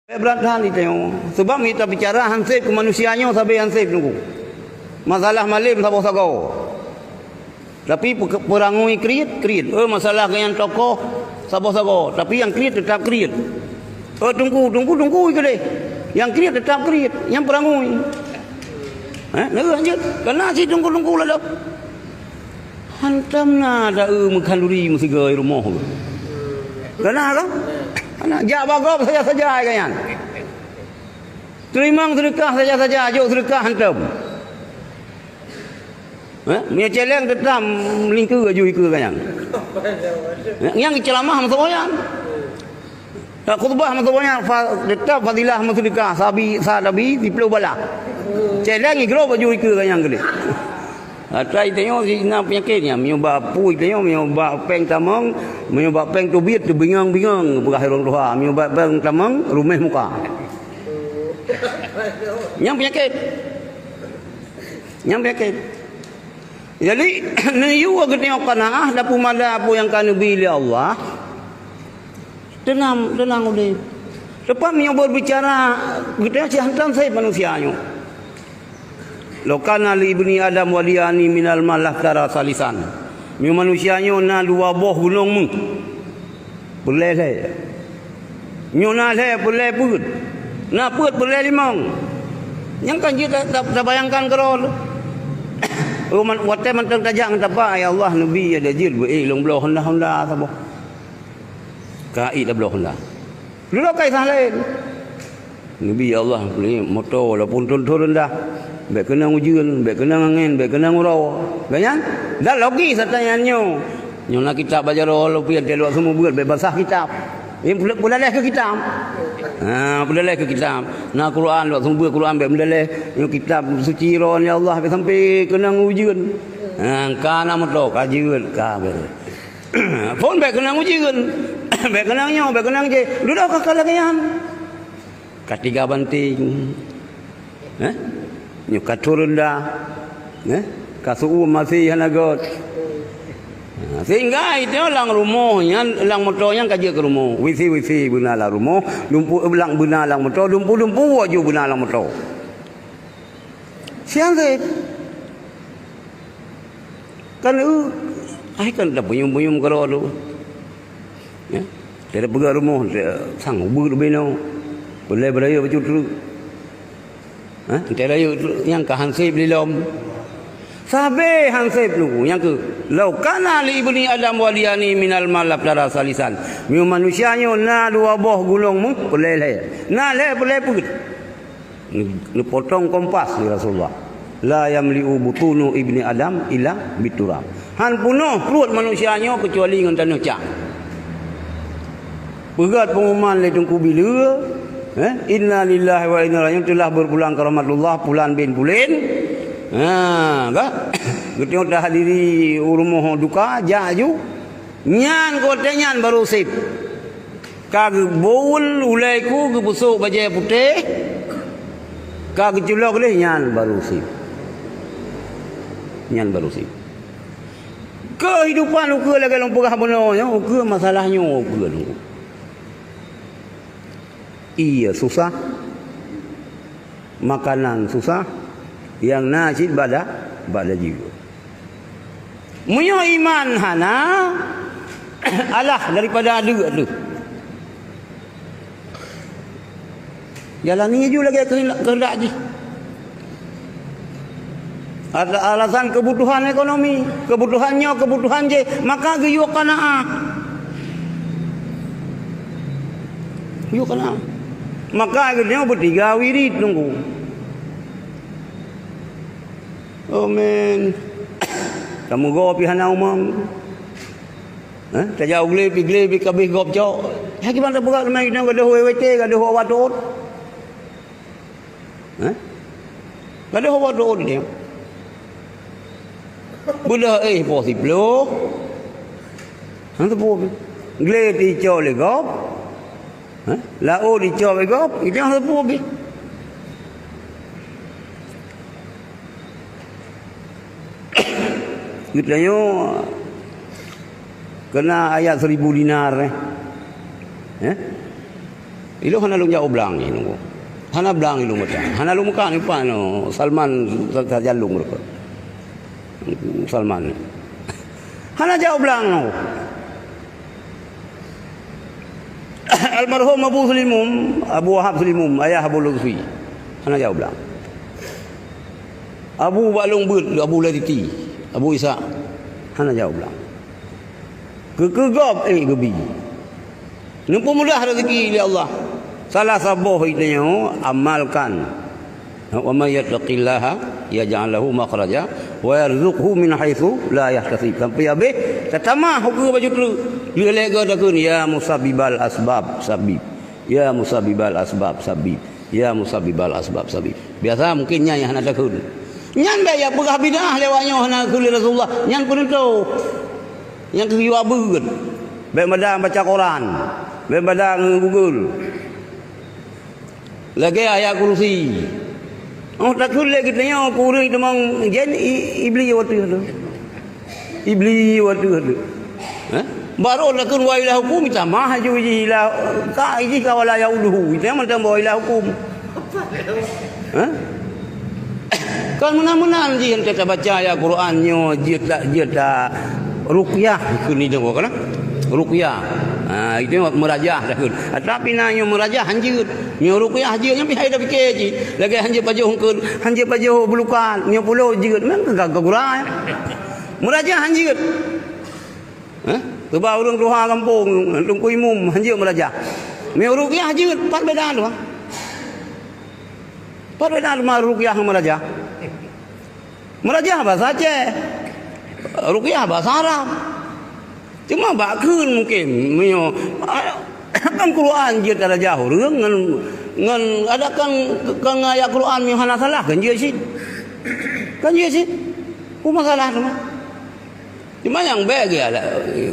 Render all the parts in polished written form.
Berat ni tengok. Sebab kita bicara hansip ke manusianya sampai hansip tunggu. Masalah malim sabar-sabar. Tapi perangui kreat. Masalah yang tokoh sabar-sabar. Tapi yang kreat tetap kreat. Tunggu ke dia. Yang kreat tetap kreat. Yang perangui. Lanjut. Kena si tunggu lah dah. Hantam na ada mengkanduri mesti gay rumah. Kena kan? Anak jak bagop saja kan. Terima sedekah saja, jauh sedekah hantam. Punya celeng tetap melingkar aju ke kan. Yang ceramah masuk banyak. Tak khutbah masuk banyak, tetap fadilah sedekah, sadabi di Pulau Bala. Celeng igro baju ke kan gede. Try tengok si nak penyakitnya, menyebab pui tengok, menyebab peng tamang, menyebab peng tubit tu bingang berakhir orang tua, menyebab peng tamang rumah muka. Yang penyakit. Jadi niu aku tengok kanaah dapu mada apa yang kanu bili Allah. Tenang udah. Lepas menyebab berbicara, kita si hantam saya manusianya. Lokana li ibni Adam waliani minal malak tara salisan. Mi manusianya na dua boh gunung mu. Boleh le. Nyo na le boleh put. Na put boleh limang. Yang kan kita tak bayangkan kerol. Man wate man tajang tapa ya Allah nabi ada jil long bloh honda sabo. Kai dah bloh honda. Lu kai sah lain. Nabi Allah beli motor lah pun turun dah. Baik kena ujian, baik kena angin, baik kena ngurau. Ganyan? Dah logi satanyanyo. Nyo nak kitab baca roh pian telok semua buat basah kitab. Pula ke kitab. Pula ke kitab. Nah Quran lok semua Quran baik mendaleh nyo kitab suci roh ya Allah sampai kena ujian. Kana motor kajian ka ber. Pun baik kena ujian. Baik kena nyo, baik kena je. Lu dah kakak lagian. Ketiga banting. Nyo katurun dah. Kasu'u masih hanagot. Sehingga itu lang rumahnya, lang motornya kaji ke rumah. Wisi benalang rumah, lumpu lang benalang motor, lumpu waju benalang motor. Siang sih. Kan kan dah buyum kalau tu. Ya. Dia pergi rumah, sang ubur beno. Boleh beraya baju tu. Kita raya yang ke hansip lilom. Sabe hansip tu yang ke lau kana li ibni Adam waliani minal malab dara salisan. Mu manusianya na dua boh gulung mu boleh. Na le boleh put. Ni potong kompas ni Rasulullah. La yamli'u butunu ibni Adam illa biturab. Han punuh perut manusianya kecuali dengan tanah cak. Berat pengumuman le tungku bila inna lillahi wa inna ilaihi telah berpulang ke rahmatullah pulan bin pulin. Kita dah hadiri rumah duka jaju. Nyan kote nyan baru sip. Kag boul ulaiku ke busuk baju putih. Kag julok leh nyan baru sip. Kehidupan ukur lagi long pegah benarnya, ukur masalahnya ukur dulu. Iya susah, makanan susah, yang najis pada jiwa. Munyo iman hana, alah daripada ada. Jalani je lagi kehendak je. Ada alasan kebutuhan ekonomi, kebutuhan je, maka gayuk qanaah. Maka akhirnya bertiga wirid tunggu. Amin. Kamu go pihana umam. Tak jauh gile kabeh gop jauh. Gimana buat mai kita gaduh WWT, gaduh wadot. Gaduh wadot dia. Budak possible. Hang tu bu. Gile ti chole gop. Lao di chole gop, itu yang sepuh bi. Kitanya kena ayat 1000 dinar Ilo hana lung jauh belang ni nunggu. Hana belang ilung macam. Hana lung muka ni pa no Salman sajalung mereka. Salman. Hana jauh belang no. Almarhum Abu Sulimum, Abu Wahab Sulimum, ayah Abu Lutfi. Hana jauh belang. Abu Balung Bud, Abu Laditi, Abu Isa. Hana jauh belang. Kegop gebi. Nampu mudah rezeki oleh Allah. Salah sabuh itu amalkan. Wa may yattaqillaha yaj'al lahu makhraja wa yarzuqhu min haitsu la yahtasib. Sampai habis tatamah hukum baju tu. Dia lega takun ya musabbibal asbab sabib. Ya musabbibal asbab sabib. Ya musabbibal asbab sabib. Biasa mungkin nya yang hana takun. Nyan bae ya pegah bidah lewatnya hana kuli Rasulullah. Nyan pun tu. Yang ke abu kan. Baik badan baca Quran. Baik badan Google. Lagi ayat kursi. Oh tak kuli kita yang kurang itu mang jen iblis waktu itu. Iblis waktu itu. Baru lakun wa ila hukum tamah ju ila ka iji ka wala yauluhu. Itu yang macam wa ila hukum. Kan mana-mana je yang kita baca ayat Qurannya dia tak ruqyah kun ni dengar kan? Ruqyah. Itu merajah dah kun. Tapi nanya merajah hanjut. Nyo ruqyah je yang pihai dah fikir je. Lagi hanjut pajuh kun, hanjut pajuh bulukan, nyo pulau je. Memang gagak gurau. Merajah hanjut. Sebab orang tuha kampung, tungku imum hanjut merajah. Nyo ruqyah je pat beda tu. Pat beda mah ruqyah merajah. Merajah bahasa Aceh. Ruqyah bahasa Arab. Cuma bakun mungkin menyo kan Quran dia tak ada jauh ngan ada kan ayat Quran yang hana salah kan dia sih. Kan dia sih. Apa masalah tu? Cuma yang baik dia lah.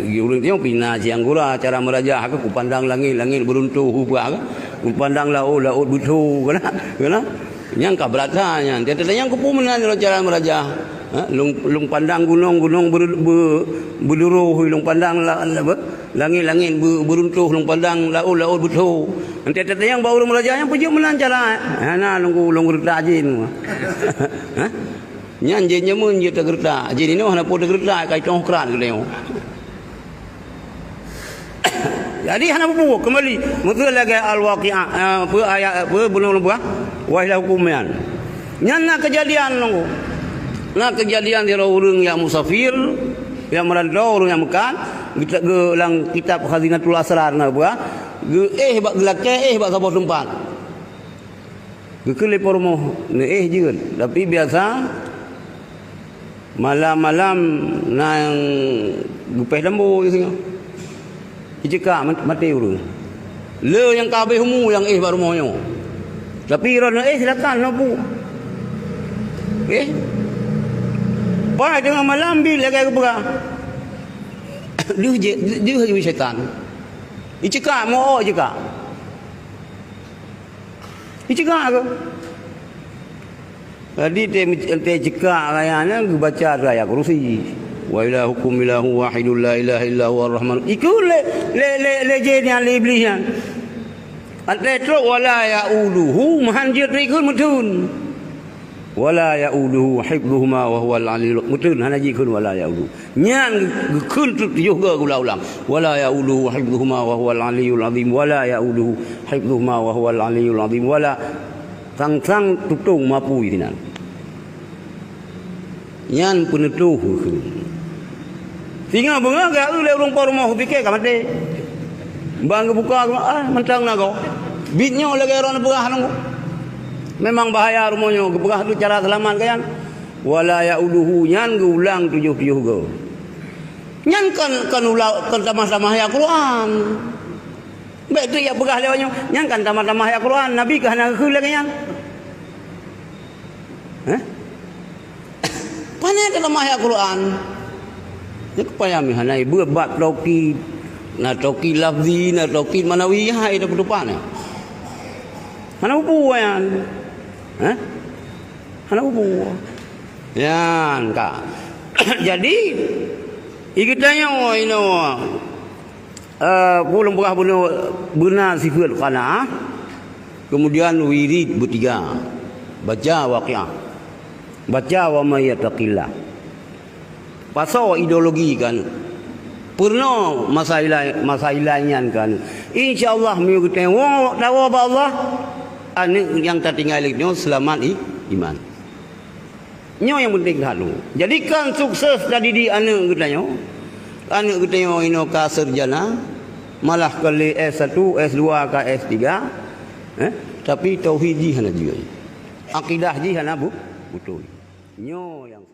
Urang tengok pina siang gura cara merajah aku pandang langit beruntuh ubah kan. Ku pandang laut butuh kan. Yang kabratanya dia tanya yang kupumenan cara merajah. Lung pandang gunung berduruh, lung pandang langit beruntuh, lung pandang laut butuh. Nanti tanya yang baru merajah yang pujuk melancara. Hana lung gerta jin. Nyan je nyemun je tak gerta. Jin ini hana pun gerta kai tong kran geleo. Jadi hana buku kembali mutul lagi al-waqi'ah apa ayat apa belum lupa wa ila hukuman. Nyan nak kejadian nunggu. Nak kejadian dia orang yang musafir yang merantau orang yang Mekah kita ke lang kitab Khazinatul Asrar na apa ge bak gelake bak sabah tempat. Ge ke lepor moh ne je tapi biasa malam-malam nang gupeh lembu je sini. Ijeka mati urang. Le yang kabeh humu yang baru moyo. Tapi ron silakan nabu. Pai dengan malam bila kaya berah. Dia hanya syaitan. Icekak mau cekak. Icekak ke? Tadi te cekak kayaknya baca ayat kursi. Wa ilahukum ilahu wahidul la ilaha illa huwa ar-rahman. Ikut le yang iblis yang. Ante teruk wala yauluhu mahanjir ikut mutun. Wala yauluhu hifdhuhuma wa huwal aliyyul mutun hanaji kun wala yauluhu. Nyang kun tu juga ulang-ulang. Wala yauluhu hifdhuhuma wa huwal aliyyul azim. Wala yauluhu hifdhuhuma wa huwal aliyyul azim. Wala sang tutung mapu itinan. Nyan penutuh. Tinggal bunga gak lu le urang rumah fikir ka mate. Bang buka mentang nago. Bitnya lagi orang berah nunggu. Memang bahaya rumahnya berah tu cara selamat kan. Wala yauluhu nyan ulang 70 go. Nyan kan ulang kan tamah-tamah ya Quran. Baik tu ya berah lewatnya. Nyan kan tamah-tamah ya Quran. Nabi kan nak ke lagi nyan. Panen tamah ya Quran. Dia kepayami hanai bebat toki na toki lafzi na toki manawi hai dah depan. Hana upu yan. Hana upu. Yan ka. Jadi ikitanya ini Belum pernah benar sifat qanaah. Kemudian wirid bertiga. Baca waqiah. Baca wa may yattaqillah. Pasal ideologi kan. Pernah masalah kan. InsyaAllah minggu tengok tahu apa Allah. Ane yang tertinggal itu selamat iman. Nyo yang penting halu. Jadikan sukses tadi di ane katanya. Ane katanya ino ka sarjana, malah kali S1, S2 ke S3. Tapi tauhid ji hana juga. Akidah ji hana betul. Nyo yang